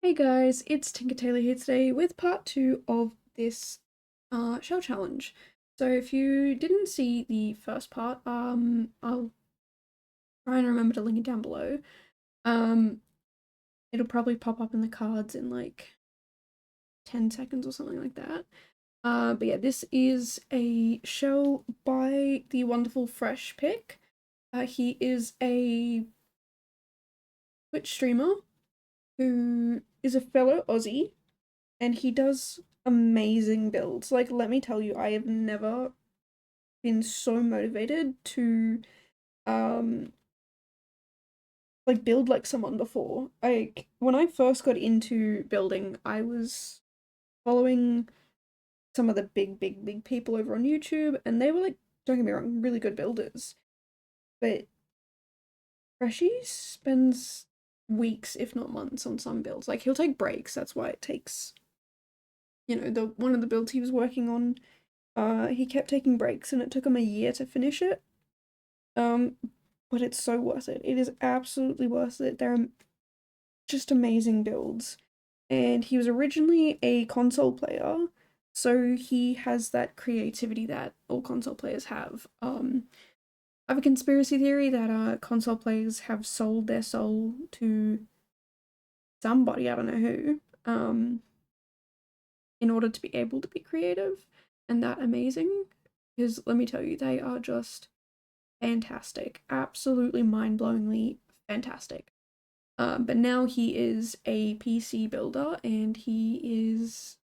Hey guys, it's Tinker Taylor here today with part 2 of this shell challenge. So if you didn't see the first part, I'll try and remember to link it down below. Um, it'll probably pop up in the cards in like 10 seconds or something like that. But yeah, this is a shell by the wonderful frshpic. He is a Twitch streamer who is a fellow Aussie and he does amazing builds. Like, let me tell you, I have never been so motivated to um like build like someone before. Like when I first got into building, I was following some of the big people over on YouTube, and they were like, don't get me wrong, really good builders. But Freshie spends weeks, if not months, on some builds. Like he'll take breaks. That's why it takes, the one of the builds he was working on. He kept taking breaks, and it took him a year to finish it. Um, but it's so worth it. It is absolutely worth it. They're just amazing builds. And he was originally a console player, so he has that creativity that all console players have. I have a conspiracy theory that console players have sold their soul to somebody, I don't know who, in order to be able to be creative and that amazing. Because let me tell you, they are just fantastic, absolutely mind-blowingly fantastic. But now he is a PC builder, and he's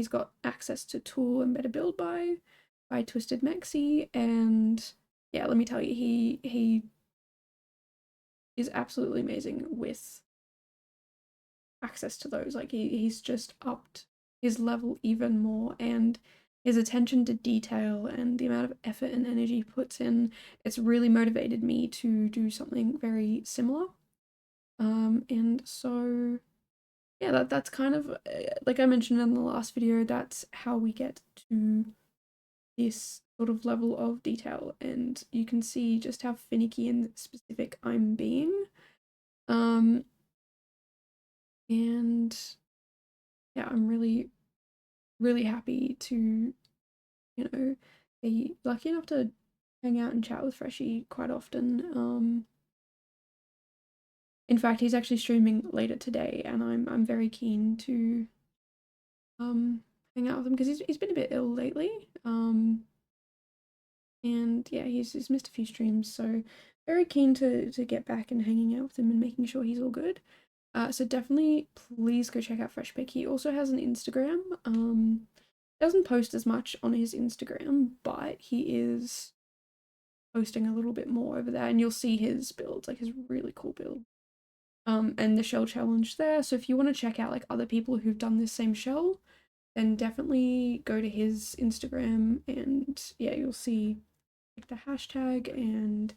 got access to Tool and Better Build by Twisted Mexi, and yeah, let me tell you, he is absolutely amazing with access to those. Like he's just upped his level even more, and his attention to detail and the amount of effort and energy he puts in, it's really motivated me to do something very similar. And so yeah, that's kind of like I mentioned in the last video, that's how we get to this sort of level of detail, and you can see just how finicky and specific I'm being. Um, and yeah, I'm really happy to, be lucky enough to hang out and chat with Freshie quite often. In fact, he's actually streaming later today, and I'm very keen to hang out with him because he's been a bit ill lately. And yeah, he's missed a few streams, so very keen to get back and hanging out with him and making sure he's all good. So definitely please go check out frshpic. He also has an Instagram. Doesn't post as much on his Instagram, but he is posting a little bit more over there, and you'll see his builds, like his really cool build. And the shell challenge there. So if you want to check out like other people who've done this same shell, then definitely go to his Instagram, and yeah, you'll see like the hashtag and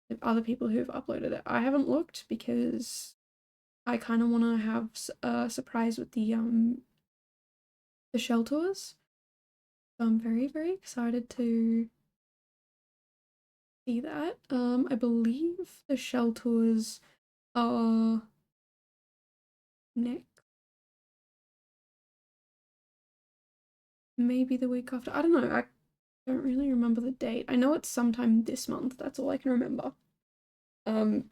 the other people who've uploaded it. I haven't looked because I kind of want to have a surprise with the shell tours. So I'm very excited to see that. I believe the shell tours are next, maybe the week after. I don't know. I don't really remember the date. I know it's sometime this month. That's all I can remember. Um,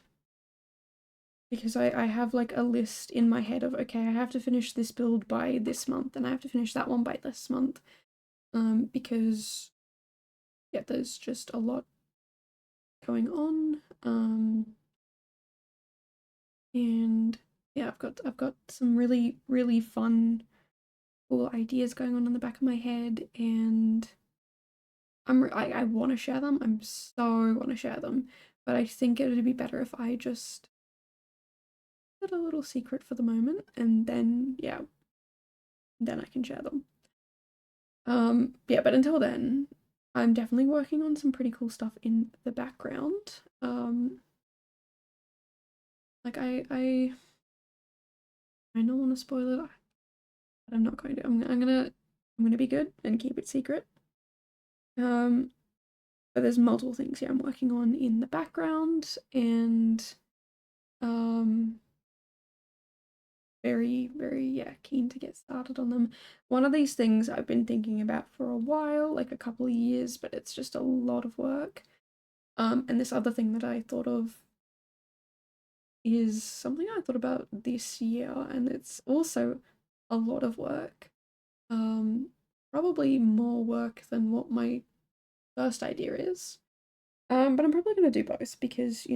because I have like a list in my head of, okay, I have to finish this build by this month, and I have to finish that one by this month. Because yeah, there's just a lot going on. And yeah, I've got some really fun, cool ideas going on in the back of my head, and I want to share them. I'm so want to share them, but I think it would be better if I just did a little secret for the moment, and then yeah, then I can share them. Yeah, but until then, I'm definitely working on some pretty cool stuff in the background. Like I don't want to spoil it, but I'm not going to. I'm gonna be good and keep it secret. Um, but there's multiple things here I'm working on in the background, and um, very, very, yeah, keen to get started on them. One of these things I've been thinking about for a while, like a couple of years, but it's just a lot of work. And this other thing that I thought of is something I thought about this year, and it's also a lot of work. Probably more work than what my first idea is. But I'm probably gonna do both because,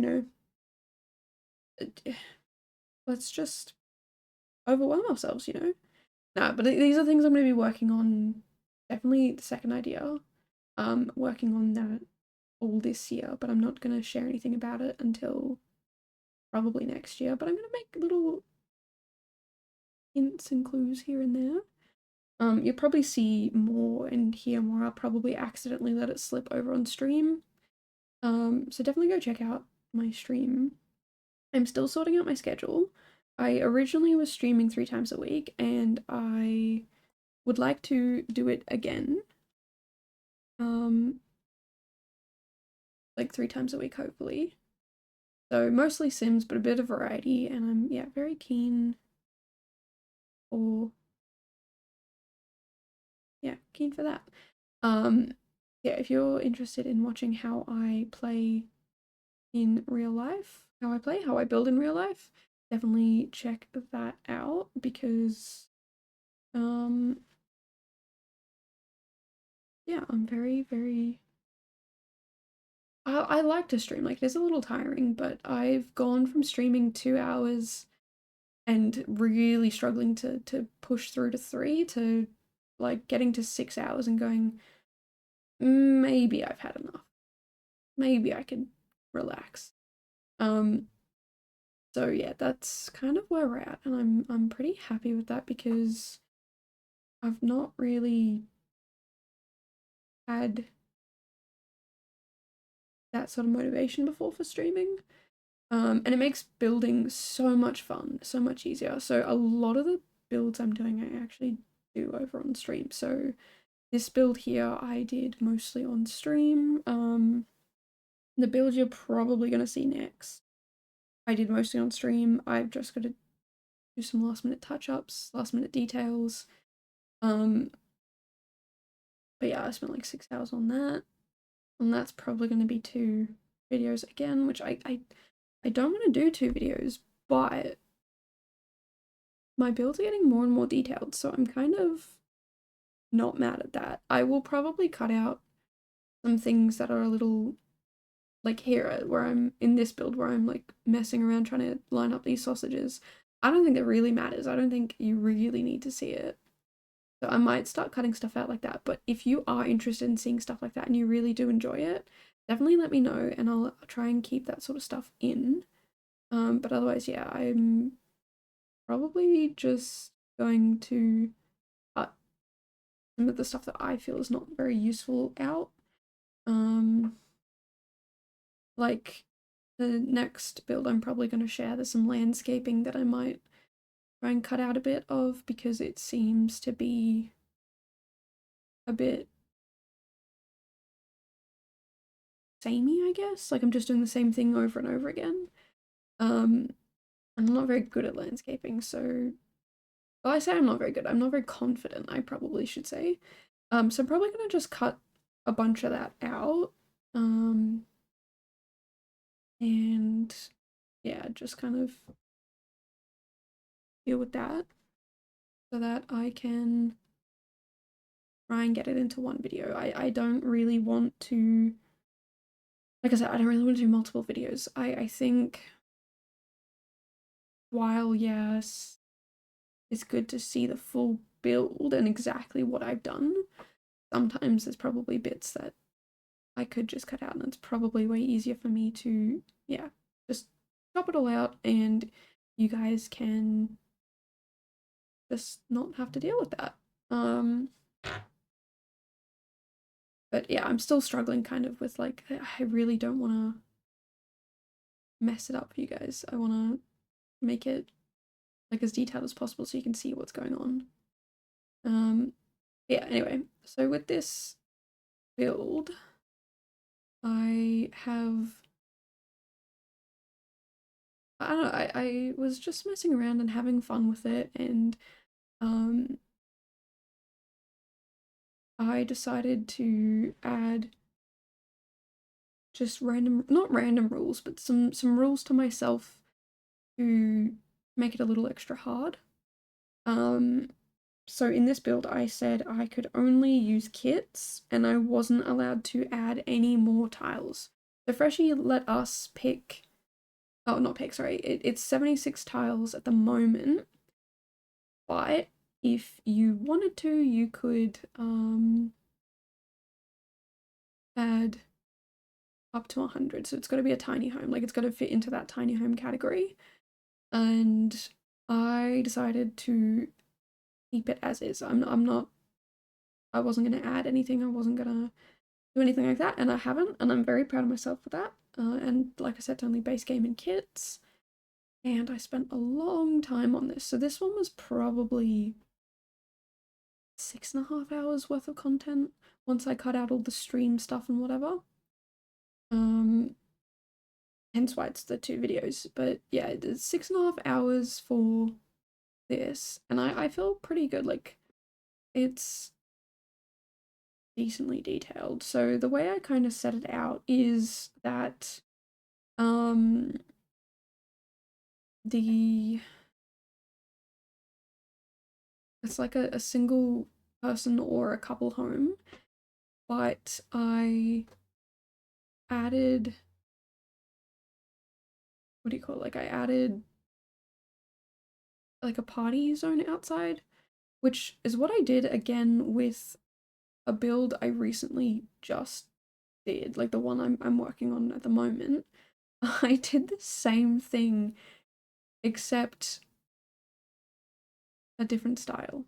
let's just overwhelm ourselves, No, but these are things I'm gonna be working on. Definitely the second idea. Working on that all this year, but I'm not gonna share anything about it until probably next year. But I'm gonna make little hints and clues here and there. You'll probably see more and hear more. I'll probably accidentally let it slip over on stream. So definitely go check out my stream. I'm still sorting out my schedule. I originally was streaming 3 times a week, and I would like to do it again. Like 3 times a week, hopefully. So mostly Sims, but a bit of variety, and I'm, yeah, very keen for, yeah, keen for that. Yeah, if you're interested in watching how I play in real life, how I build in real life, definitely check that out because, yeah, I'm very, very, I like to stream. Like, it is a little tiring, but I've gone from streaming 2 hours and really struggling to push through to 3 to like getting to 6 hours and going, maybe I've had enough. Maybe I could relax. So yeah, that's kind of where we're at, and I'm pretty happy with that because I've not really had that sort of motivation before for streaming. And it makes building so much fun, so much easier. So a lot of the builds I'm doing I actually do over on stream. So this build here I did mostly on stream. The build you're probably gonna see next, I did mostly on stream. I've just got to do some last minute touch-ups, last minute details. But yeah, I spent like 6 hours on that. And that's probably gonna be 2 videos again, which I don't want to do 2 videos, but my builds are getting more and more detailed, so I'm kind of not mad at that. I will probably cut out some things that are a little, like here, where I'm in this build where I'm like messing around trying to line up these sausages. I don't think that really matters. I don't think you really need to see it. So I might start cutting stuff out like that, but if you are interested in seeing stuff like that and you really do enjoy it, definitely let me know and I'll try and keep that sort of stuff in. But otherwise, yeah, I'm probably just going to cut some of the stuff that I feel is not very useful out. Like the next build I'm probably going to share, there's some landscaping that I might try and cut out a bit of because it seems to be a bit samey, I guess. Like I'm just doing the same thing over and over again. I'm not very good at landscaping, so well, I say I'm not very good. I'm not very confident, I probably should say. So I'm probably gonna just cut a bunch of that out. And yeah, just kind of deal with that so that I can try and get it into one video. I don't really want to, like I said, I don't really want to do multiple videos. I think while yes, it's good to see the full build and exactly what I've done, sometimes there's probably bits that I could just cut out and it's probably way easier for me to, yeah, just chop it all out and you guys can just not have to deal with that. But yeah, I'm still struggling kind of with like, I really don't want to mess it up for you guys. I want to make it like as detailed as possible so you can see what's going on. Yeah, anyway, so with this build, I have I don't know, I was just messing around and having fun with it, and um I decided to add just random, not random rules, but some rules to myself to make it a little extra hard. Um so in this build I said I could only use kits and I wasn't allowed to add any more tiles. So Freshie let us pick, oh not pick, sorry, it's 76 tiles at the moment, but if you wanted to you could add up to 100. So it's got to be a tiny home, like it's got to fit into that tiny home category. And I decided to keep it as is. I'm not, I wasn't going to add anything. I wasn't going to do anything like that. And I haven't. And I'm very proud of myself for that. And like I said, it's only base game and kits. And I spent a long time on this. So this one was probably 6.5 hours worth of content once I cut out all the stream stuff and whatever. Hence why it's the 2 videos. But yeah, it's 6.5 hours for this, and I feel pretty good. Like, it's decently detailed. So the way I kind of set it out is that the it's like a single person or a couple home, but I added, what do you call it? Like, I added like a party zone outside, which is what I did again with a build I recently just did, like the one I'm working on at the moment. I did the same thing except a different style.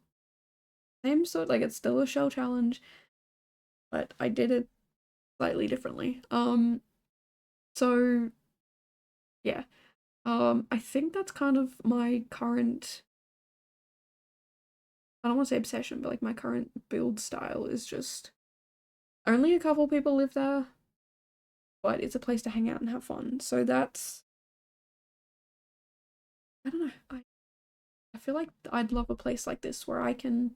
Same sort, like it's still a shell challenge, but I did it slightly differently. So yeah. I think that's kind of my current, I don't want to say obsession, but like my current build style is just only a couple people live there, but it's a place to hang out and have fun. So that's, I don't know, I feel like I'd love a place like this where I can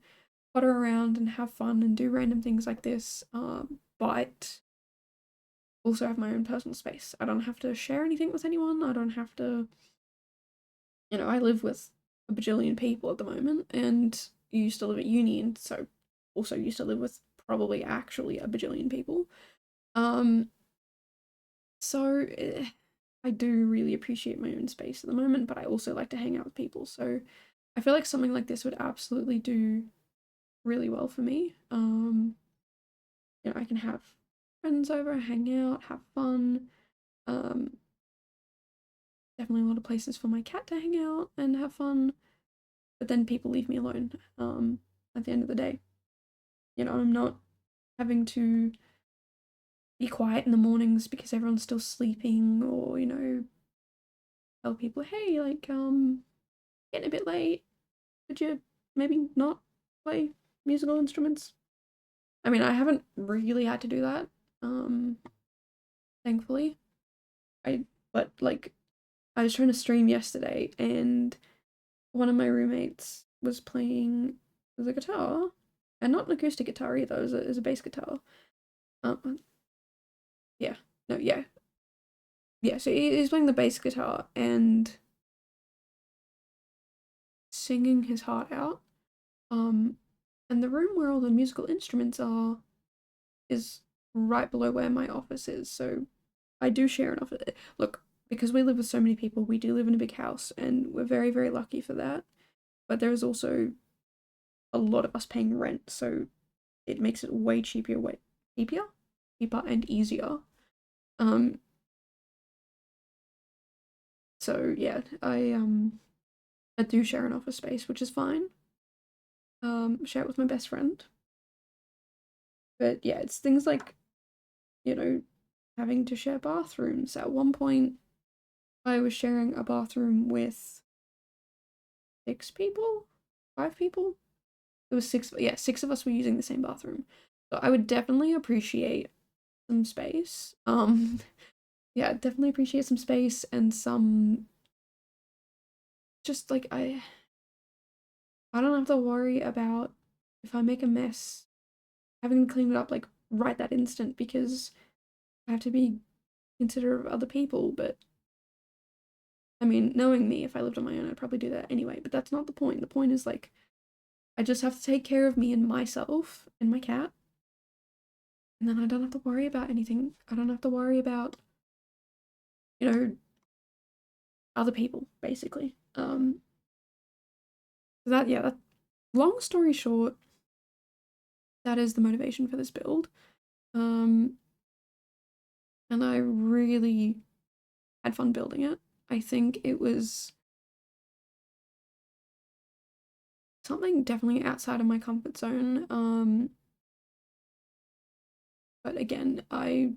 potter around and have fun and do random things like this, but also have my own personal space. I don't have to share anything with anyone. I don't have to, I live with a bajillion people at the moment, and you used to live at uni, and so also used to live with probably actually a bajillion people. Um, so I do really appreciate my own space at the moment, but I also like to hang out with people. So I feel like something like this would absolutely do really well for me. I can have friends over, hang out, have fun. Um, Definitely a lot of places for my cat to hang out and have fun. But then people leave me alone. At the end of the day, I'm not having to be quiet in the mornings because everyone's still sleeping, or tell people, hey, like getting a bit late. Could you maybe not play musical instruments? I mean, I haven't really had to do that. Thankfully. But like I was trying to stream yesterday and one of my roommates was playing the guitar, and not an acoustic guitar either, it was a bass guitar. Yeah, no, yeah. Yeah, so he's playing the bass guitar and singing his heart out. Um, and the room where all the musical instruments are is right below where my office is, so I do share an office. Look, because we live with so many people, we do live in a big house, and we're very, very lucky for that. But there is also a lot of us paying rent, so it makes it cheaper and easier. Um, so yeah, I do share an office space, which is fine. Share it with my best friend. But yeah, it's things like, you know, having to share bathrooms. At one point, I was sharing a bathroom with 6 people, 5 people. It was six, yeah, 6 of us were using the same bathroom. So I would definitely appreciate some space. Yeah, definitely appreciate some space and some just like I don't have to worry about if I make a mess having to clean it up like right that instant because I have to be considerate of other people. But I mean, knowing me, if I lived on my own, I'd probably do that anyway. But that's not the point. The point is like I just have to take care of me and myself and my cat, and then I don't have to worry about anything. I don't have to worry about, you know, other people, basically. That yeah, that long story short, that is the motivation for this build. Um, and I really had fun building it. I think it was something definitely outside of my comfort zone. But again, I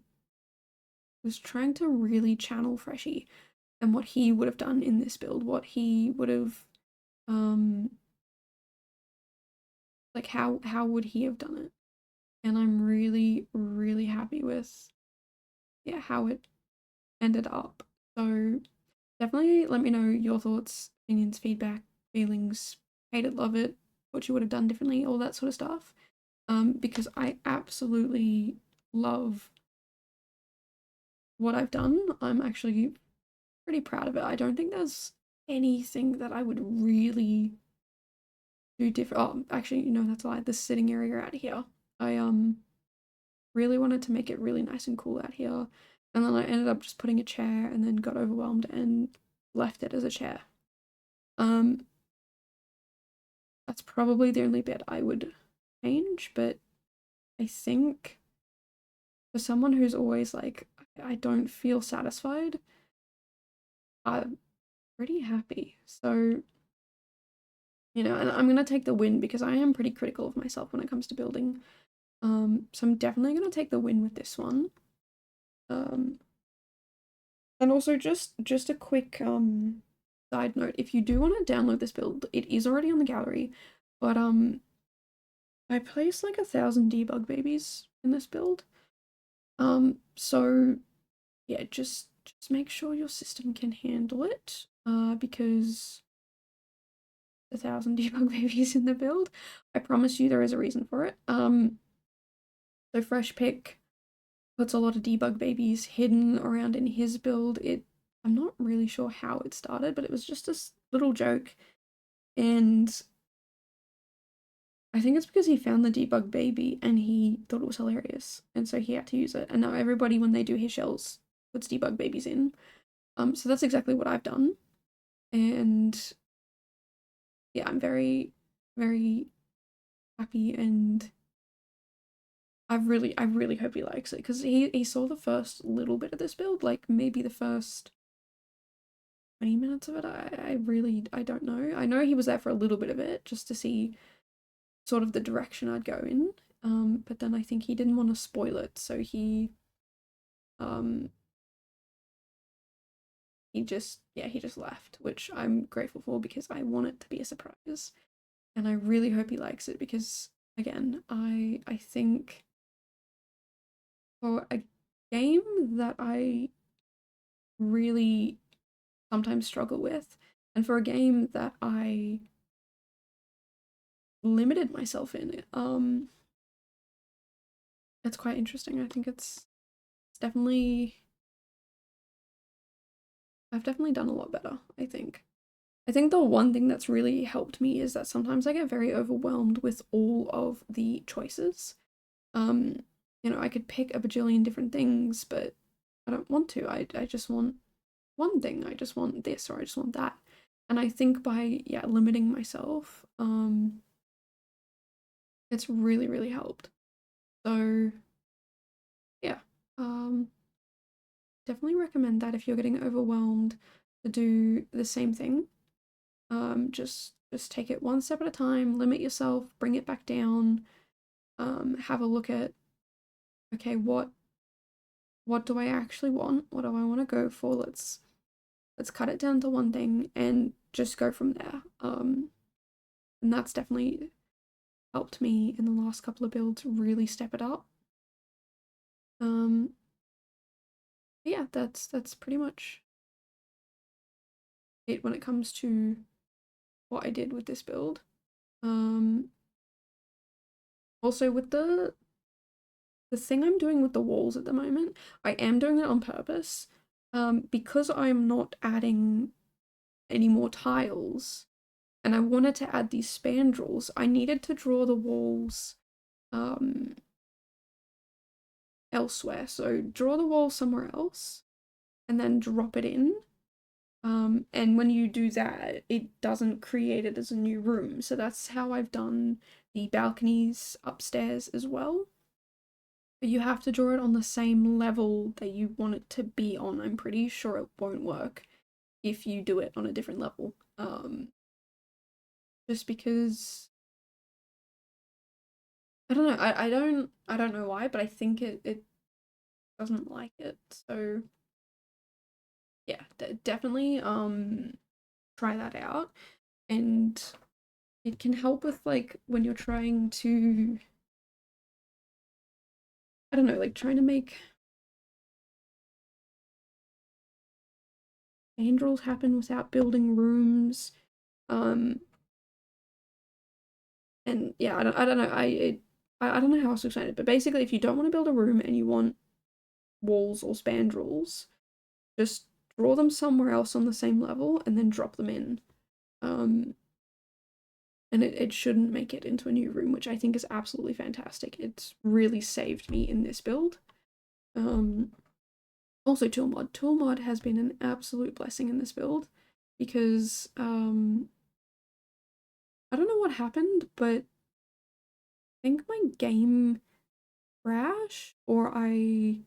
was trying to really channel Freshie and what he would have done in this build, what he would have like how would he have done it? And I'm really, really happy with yeah, how it ended up. So definitely let me know your thoughts, opinions, feedback, feelings, hate it, love it, what you would have done differently, all that sort of stuff. Because I absolutely love what I've done. I'm actually pretty proud of it. I don't think there's anything that I would really do different. Oh, actually, you know, that's why the sitting area out here. I really wanted to make it really nice and cool out here. And then I ended up just putting a chair and then got overwhelmed and left it as a chair. Um, that's probably the only bit I would change, but I think for someone who's always like, I don't feel satisfied, I'm pretty happy. So, you know, and I'm gonna take the win because I am pretty critical of myself when it comes to building. So I'm definitely gonna take the win with this one. Um, and also just a quick side note, if you do want to download this build, it is already on the gallery, but I placed like 1,000 debug babies in this build. So yeah, just make sure your system can handle it. Because 1,000 debug babies in the build, I promise you there is a reason for it. So frshpic puts a lot of debug babies hidden around in his build. I'm not really sure how it started, but it was just a little joke, and I think it's because he found the debug baby and he thought it was hilarious, and so he had to use it. And now everybody, when they do his shells, puts debug babies in. So that's exactly what I've done, and yeah, I'm very, very happy, and I really hope he likes it because he saw the first little bit of this build, like maybe the first 20 minutes of it. I don't know. I know he was there for a little bit of it just to see sort of the direction I'd go in. But then I think he didn't want to spoil it, so um he just left, which I'm grateful for because I want it to be a surprise. And I really hope he likes it because again, I think for a game that I really sometimes struggle with, and for a game that I limited myself in, it's quite interesting. I think it's definitely I've definitely done a lot better, I think. I think the one thing that's really helped me is that sometimes I get very overwhelmed with all of the choices. Um, you know, I could pick a bajillion different things, but I don't want to. I just want one thing. I just want this or I just want that. And I think by yeah, limiting myself, it's really, really helped. So yeah. Definitely recommend that if you're getting overwhelmed to do the same thing. Just take it one step at a time, limit yourself, bring it back down, have a look at okay, what do I actually want? What do I want to go for? Let's cut it down to one thing and just go from there. And that's definitely helped me in the last couple of builds really step it up. Um, yeah, that's pretty much it when it comes to what I did with this build. Also with the thing I'm doing with the walls at the moment, I am doing it on purpose. Because I'm not adding any more tiles and I wanted to add these spandrels, I needed to draw the walls elsewhere. So draw the wall somewhere else and then drop it in. And when you do that, it doesn't create it as a new room. So that's how I've done the balconies upstairs as well. But you have to draw it on the same level that you want it to be on. I'm pretty sure it won't work if you do it on a different level. Just because I don't know, I don't know why, but I think it doesn't like it. So yeah, definitely try that out. And it can help with like when you're trying to, I don't know, like trying to make spandrels happen without building rooms. And yeah, I don't know, I don't know how else to explain it, but basically if you don't want to build a room and you want walls or spandrels, just draw them somewhere else on the same level and then drop them in. And it shouldn't make it into a new room, which I think is absolutely fantastic. It's really saved me in this build. Also tool mod. Tool mod has been an absolute blessing in this build because I don't know what happened, but I think my game crashed or I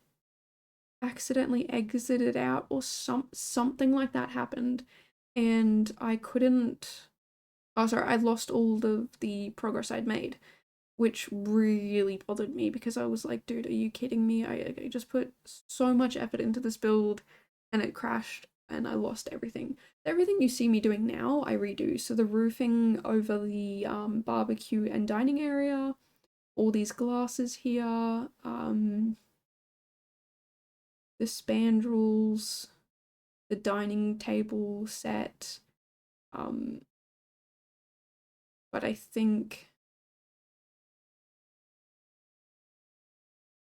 accidentally exited out or something like that happened and I couldn't, oh sorry, I lost all of the progress I'd made, which really bothered me because I was like, dude, are you kidding me? I just put so much effort into this build and it crashed and I lost everything. Everything you see me doing now, I redo. So the roofing over the barbecue and dining area, all these glasses here, the spandrels, the dining table set, but I think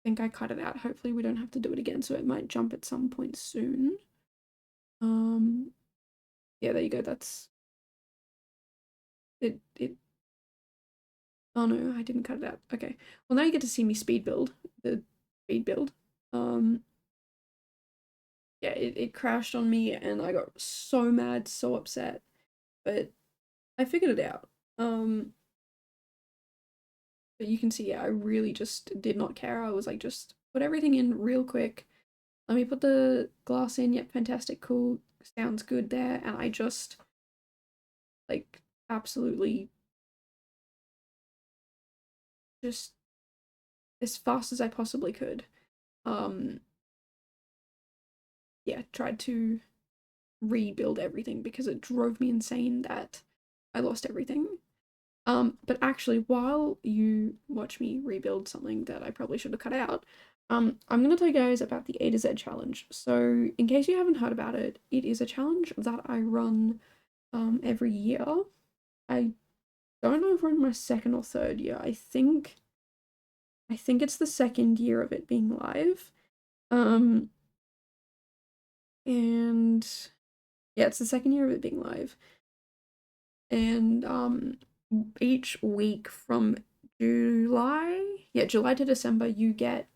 I cut it out. Hopefully we don't have to do it again, so it might jump at some point soon. Yeah, there you go. That's it. Oh no, I didn't cut it out. Okay. Well, now you get to see me speed build the speed build. Yeah, it crashed on me and I got so mad, so upset, but I figured it out. But you can see, yeah, I really just did not care. I was like, just put everything in real quick. Let me put the glass in. Yep, fantastic, cool, sounds good there. And I just like absolutely just as fast as I possibly could. Yeah, tried to rebuild everything because it drove me insane that I lost everything. But actually, while you watch me rebuild something that I probably should have cut out, I'm gonna tell you guys about the A to Z challenge. So, in case you haven't heard about it, it is a challenge that I run every year. I don't know if we're in my second or third year. I think it's the second year of it being live. And yeah, it's the second year of it being live. And each week from July to December, you get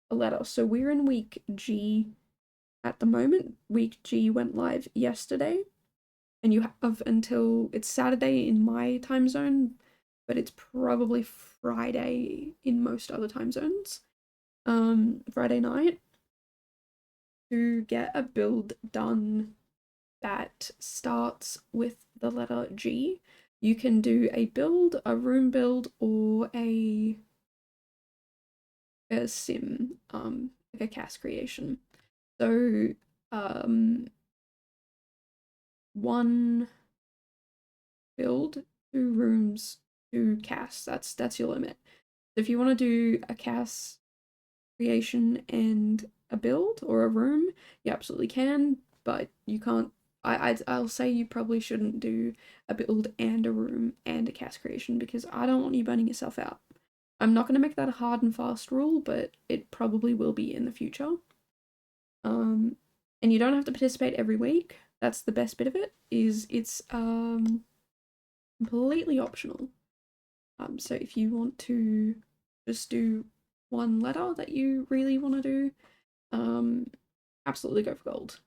a letter. So we're in week G at the moment. Week G went live yesterday, and you have until it's Saturday in my time zone, but it's probably Friday in most other time zones. Friday night to get a build done that starts with the letter G. You can do a build, a room build, or a sim, like a cast creation. So, one build, two rooms, two casts. That's your limit. So if you want to do a cast creation and a build or a room, you absolutely can, but you can't I'll say you probably shouldn't do a build and a room and a cast creation because I don't want you burning yourself out. I'm not going to make that a hard and fast rule, but it probably will be in the future. And you don't have to participate every week. That's the best bit of it, is it's completely optional. So if you want to just do one letter that you really want to do, absolutely go for gold.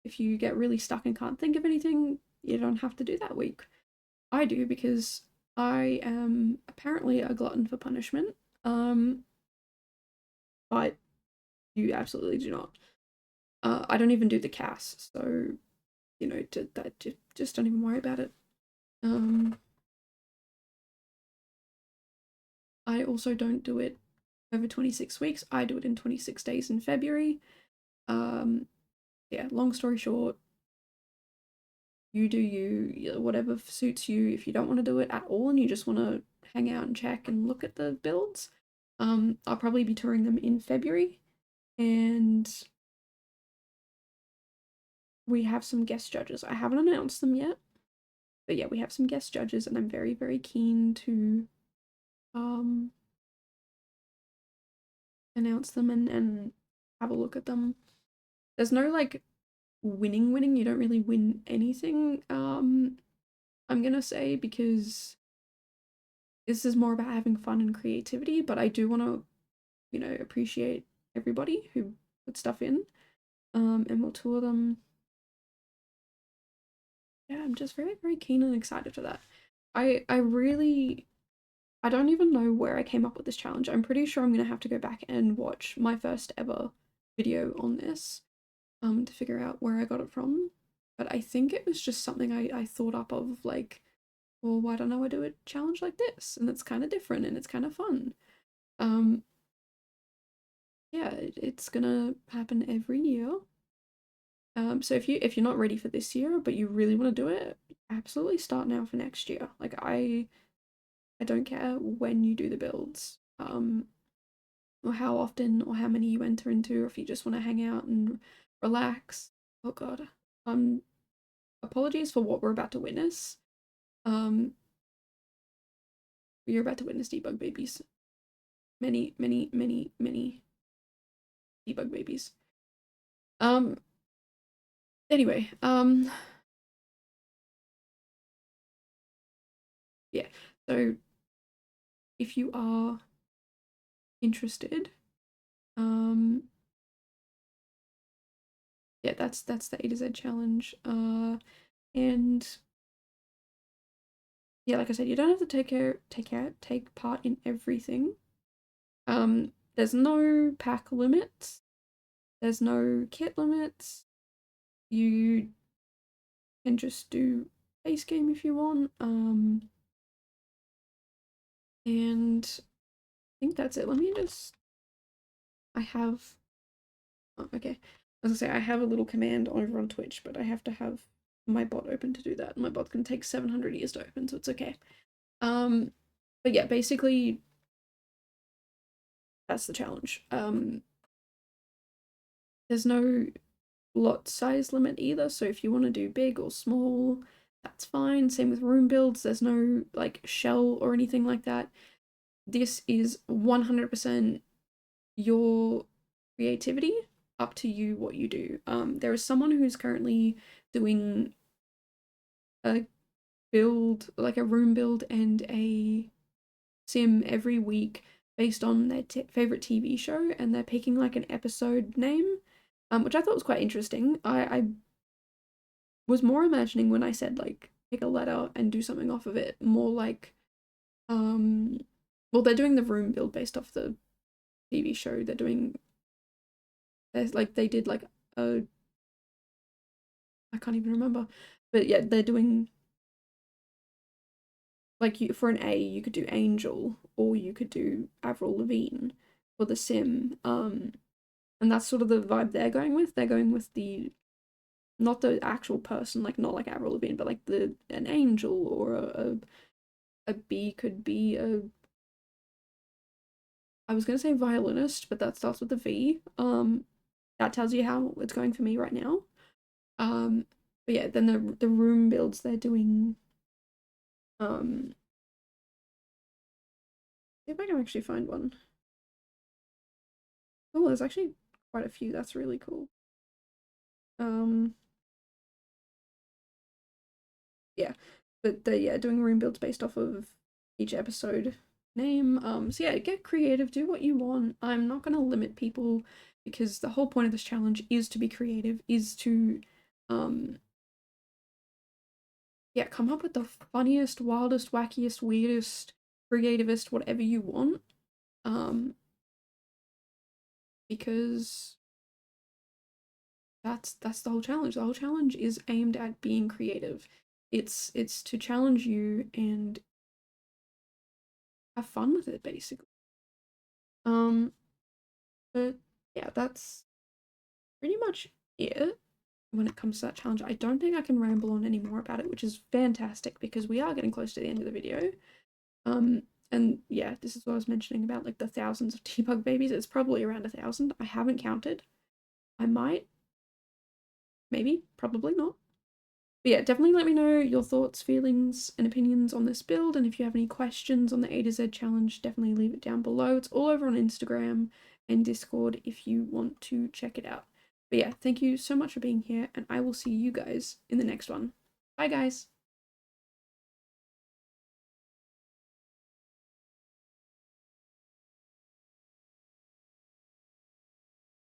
If you get really stuck and can't think of anything, you don't have to do that week. I do because I am apparently a glutton for punishment. But you absolutely do not. I don't even do the cast, so you know, just don't even worry about it. I also don't do it over 26 weeks. I do it in 26 days in February. Yeah, long story short, you do you, whatever suits you. If you don't want to do it at all and you just want to hang out and check and look at the builds, I'll probably be touring them in February, and we have some guest judges. I haven't announced them yet, but yeah, we have some guest judges, and I'm very, very keen to announce them and have a look at them. There's no like winning. You don't really win anything, I'm gonna say, because this is more about having fun and creativity, but I do want to, you know, appreciate everybody who put stuff in. And we'll tour them. Yeah, I'm just very, very keen and excited for that. I really, I don't even know where I came up with this challenge. I'm pretty sure I'm gonna have to go back and watch my first ever video on this to figure out where I got it from. But I think it was just something I thought up of, like, well, why don't I do a challenge like this? And it's kind of different and it's kind of fun. Yeah, it's gonna happen every year. So if you're not ready for this year, but you really want to do it, absolutely start now for next year. Like I don't care when you do the builds, or how often or how many you enter into, or if you just want to hang out and relax. Oh God. Apologies for what we're about to witness. You're about to witness debug babies. Many, many, many, many debug babies. Anyway, yeah. So if you are interested, yeah, that's the A to Z challenge. And yeah, like I said, you don't have to take part in everything. There's no pack limits. There's no kit limits. You can just do base game if you want. And I think that's it. Let me just. I have. Oh, okay. As I say, I have a little command over on Twitch, but I have to have my bot open to do that. My bot can take 700 years to open, so it's okay. But yeah, basically, that's the challenge. There's no lot size limit either, so if you want to do big or small, that's fine. Same with room builds. There's no like shell or anything like that. This is 100% your creativity, up to you what you do. There is someone who's currently doing a build, like a room build and a sim every week based on their favorite TV show, and they're picking like an episode name, which I thought was quite interesting. I was more imagining when I said like pick a letter and do something off of it, more like well, they're doing the room build based off the TV show. There's like they did like a I can't even remember, but yeah, they're doing like you for an A you could do Angel or you could do Avril Lavigne for the sim. And that's sort of the vibe they're going with. They're going with the not the actual person, like not like Avril Lavigne, but like an angel, or a B could be a, I was gonna say violinist, but that starts with a V. That tells you how it's going for me right now. But yeah, then the room builds they're doing, see if I can actually find one. Oh, there's actually quite a few. That's really cool. Yeah, but they're doing room builds based off of each episode name. So yeah, get creative, do what you want. I'm not gonna limit people because the whole point of this challenge is to be creative, is to yeah, come up with the funniest, wildest, wackiest, weirdest, creativest, whatever you want. Because that's the whole challenge. The whole challenge is aimed at being creative. It's to challenge you and have fun with it, basically. Um, but yeah, that's pretty much it when it comes to that challenge. I don't think I can ramble on any more about it, which is fantastic because we are getting close to the end of the video. Um, and yeah, this is what I was mentioning about like the thousands of debug babies. It's probably around 1,000. I haven't counted. I might, maybe, probably not. But yeah, definitely let me know your thoughts, feelings, and opinions on this build. And if you have any questions on the A to Z challenge, definitely leave it down below. It's all over on Instagram and Discord if you want to check it out. But yeah, thank you so much for being here, and I will see you guys in the next one. Bye, guys.